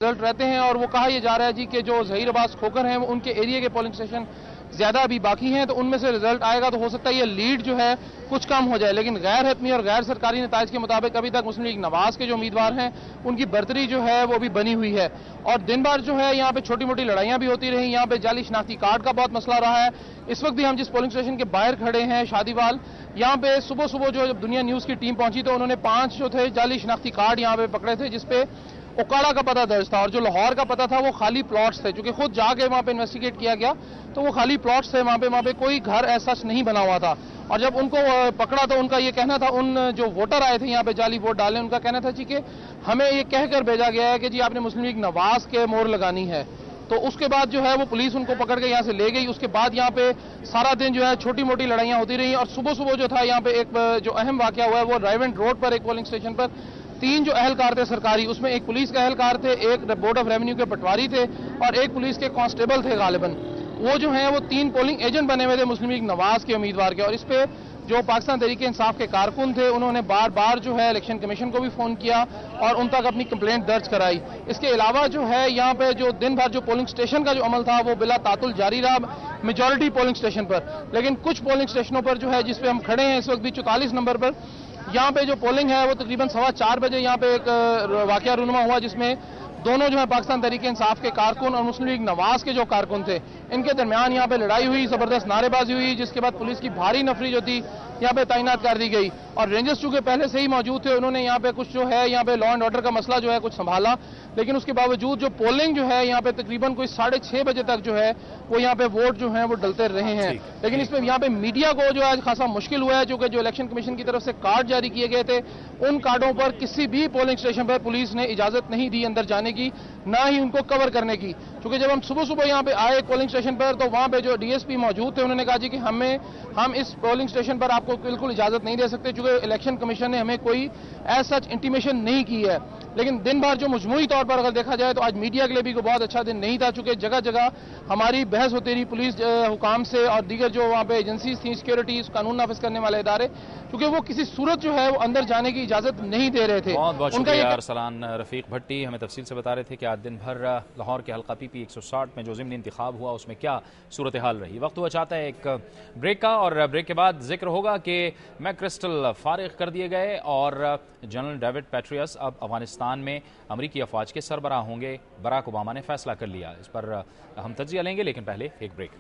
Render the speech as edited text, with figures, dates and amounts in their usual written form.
Result रहते हैं और वो कहा यह जा रहा है जी कि जो ज़हीर अब्बास खोखर हैं उनके एरिया के पोलिंग स्टेशन ज्यादा अभी बाकी हैं, तो उनमें से रिजल्ट आएगा तो हो सकता है ये लीड जो है कुछ कम हो जाए। लेकिन गैर हतमी और गैर सरकारी नताइज के मुताबिक अभी तक मुस्लिम लीग नवाज के जो उम्मीदवार हैं उनकी बर्तरी जो है वो भी बनी हुई है। और दिन भर जो है यहाँ पे छोटी मोटी लड़ाइयां भी होती रही। यहाँ पे जाली शनाख्ती कार्ड का बहुत मसला रहा है। इस वक्त भी हम जिस पोलिंग स्टेशन के बाहर खड़े हैं शादीवाल, यहाँ पे सुबह सुबह जो जब दुनिया न्यूज की टीम पहुंची तो उन्होंने 5 जो थे जाली शनाख्ती कार्ड यहाँ पे पकड़े थे जिसपे ओकाड़ा का पता दर्ज था और जो लाहौर का पता था वो खाली प्लॉट्स थे। क्योंकि खुद जाके वहां पे इन्वेस्टिगेट किया गया तो वो खाली प्लॉट्स थे, वहां पे कोई घर ऐसा नहीं बना हुआ था। और जब उनको पकड़ा तो उनका ये कहना था, उन जो वोटर आए थे यहाँ पे जाली वोट डालने, उनका कहना था जी कि हमें ये कहकर भेजा गया है कि जी आपने मुस्लिम लीग नवाज के मोहर लगानी है। तो उसके बाद जो है वो पुलिस उनको पकड़ के यहाँ से ले गई। उसके बाद यहाँ पे सारा दिन जो है छोटी मोटी लड़ाइयां होती रही और सुबह सुबह जो था यहाँ पे एक जो अहम वाकया हुआ है वो रायवेंट रोड पर एक पोलिंग स्टेशन पर 3 जो अहलकार थे सरकारी, उसमें एक पुलिस के अहलकार थे, एक बोर्ड ऑफ रेवेन्यू के पटवारी थे और एक पुलिस के कांस्टेबल थे गालिबन। वो जो हैं वो 3 पोलिंग एजेंट बने हुए थे मुस्लिम लीग नवाज के उम्मीदवार के। और इस पे जो पाकिस्तान तहरीक इंसाफ के कारकुन थे उन्होंने बार बार जो है इलेक्शन कमीशन को भी फोन किया और उन तक अपनी कंप्लेंट दर्ज कराई। इसके अलावा जो है यहाँ पे जो दिन भर जो पोलिंग स्टेशन का जो अमल था वो बिला तातुल जारी रहा मेजॉरिटी पोलिंग स्टेशन पर। लेकिन कुछ पोलिंग स्टेशनों पर जो है जिसपे हम खड़े हैं इस वक्त भी 44 नंबर पर, यहाँ पे जो पोलिंग है वो तकरीबन 4:15 बजे यहाँ पे एक वाकया रूनुमा हुआ जिसमें दोनों जो है पाकिस्तान तहरीक इंसाफ के कारकुन और मुस्लिम लीग नवाज के जो कारकुन थे इनके दरमियान यहाँ पे लड़ाई हुई, जबरदस्त नारेबाजी हुई, जिसके बाद पुलिस की भारी नफरी जो थी यहाँ पे तैनात कर दी गई। और रेंजर्स चूंकि पहले से ही मौजूद थे उन्होंने यहाँ पे कुछ जो है यहाँ पे लॉ एंड ऑर्डर का मसला जो है कुछ संभाला। लेकिन उसके बावजूद जो पोलिंग जो है यहाँ पे तकरीबन कोई 6:30 बजे तक जो है वो यहाँ पे वोट जो है वो डलते रहे हैं। लेकिन इसमें यहाँ पे मीडिया को जो है खासा मुश्किल हुआ है क्योंकि जो इलेक्शन कमीशन की तरफ से कार्ड जारी किए गए थे उन कार्डों पर किसी भी पोलिंग स्टेशन पर पुलिस ने इजाजत नहीं दी अंदर जाने की, ना ही उनको कवर करने की। क्योंकि जब हम सुबह सुबह यहाँ पे आए पोलिंग स्टेशन पर तो वहां पे जो डीएसपी मौजूद थे उन्होंने कहा जी कि हम इस पोलिंग स्टेशन पर आपको बिल्कुल इजाजत नहीं दे सकते क्योंकि इलेक्शन कमीशन ने हमें कोई ऐसा इंटीमेशन नहीं की है। लेकिन दिन भर जो मजमूई तौर पर अगर देखा जाए तो आज मीडिया के लिए भी कोई बहुत अच्छा दिन नहीं था चूंकि जगह जगह हमारी बहस होती रही पुलिस हुकाम से और दीगर जो वहां पे एजेंसीज थी सिक्योरिटी कानून नाफिज करने वाले इदारे, क्योंकि वो किसी सूरत जो है वो अंदर जाने की इजाजत नहीं दे रहे थे। बहुत बहुत शुक्रिया अरसलान रफीक भट्टी, हमें तफसील से बता रहे थे कि आज दिन भर लाहौर के हल्का पीपी 160 में जो ज़िमनी इंतखाब हुआ उसमें क्या सूरत हाल रही। वक्त हुआ चाहता है एक ब्रेक का और ब्रेक के बाद जिक्र होगा कि मैक्रिस्टल फारिग कर दिए गए और जनरल डेविड पेट्रियस अब अफगानिस्तान में अमरीकी अफवाज के सरबराह होंगे। बराक ओबामा ने फैसला कर लिया। इस पर हम तज्जिया लेंगे लेकिन पहले एक ब्रेक।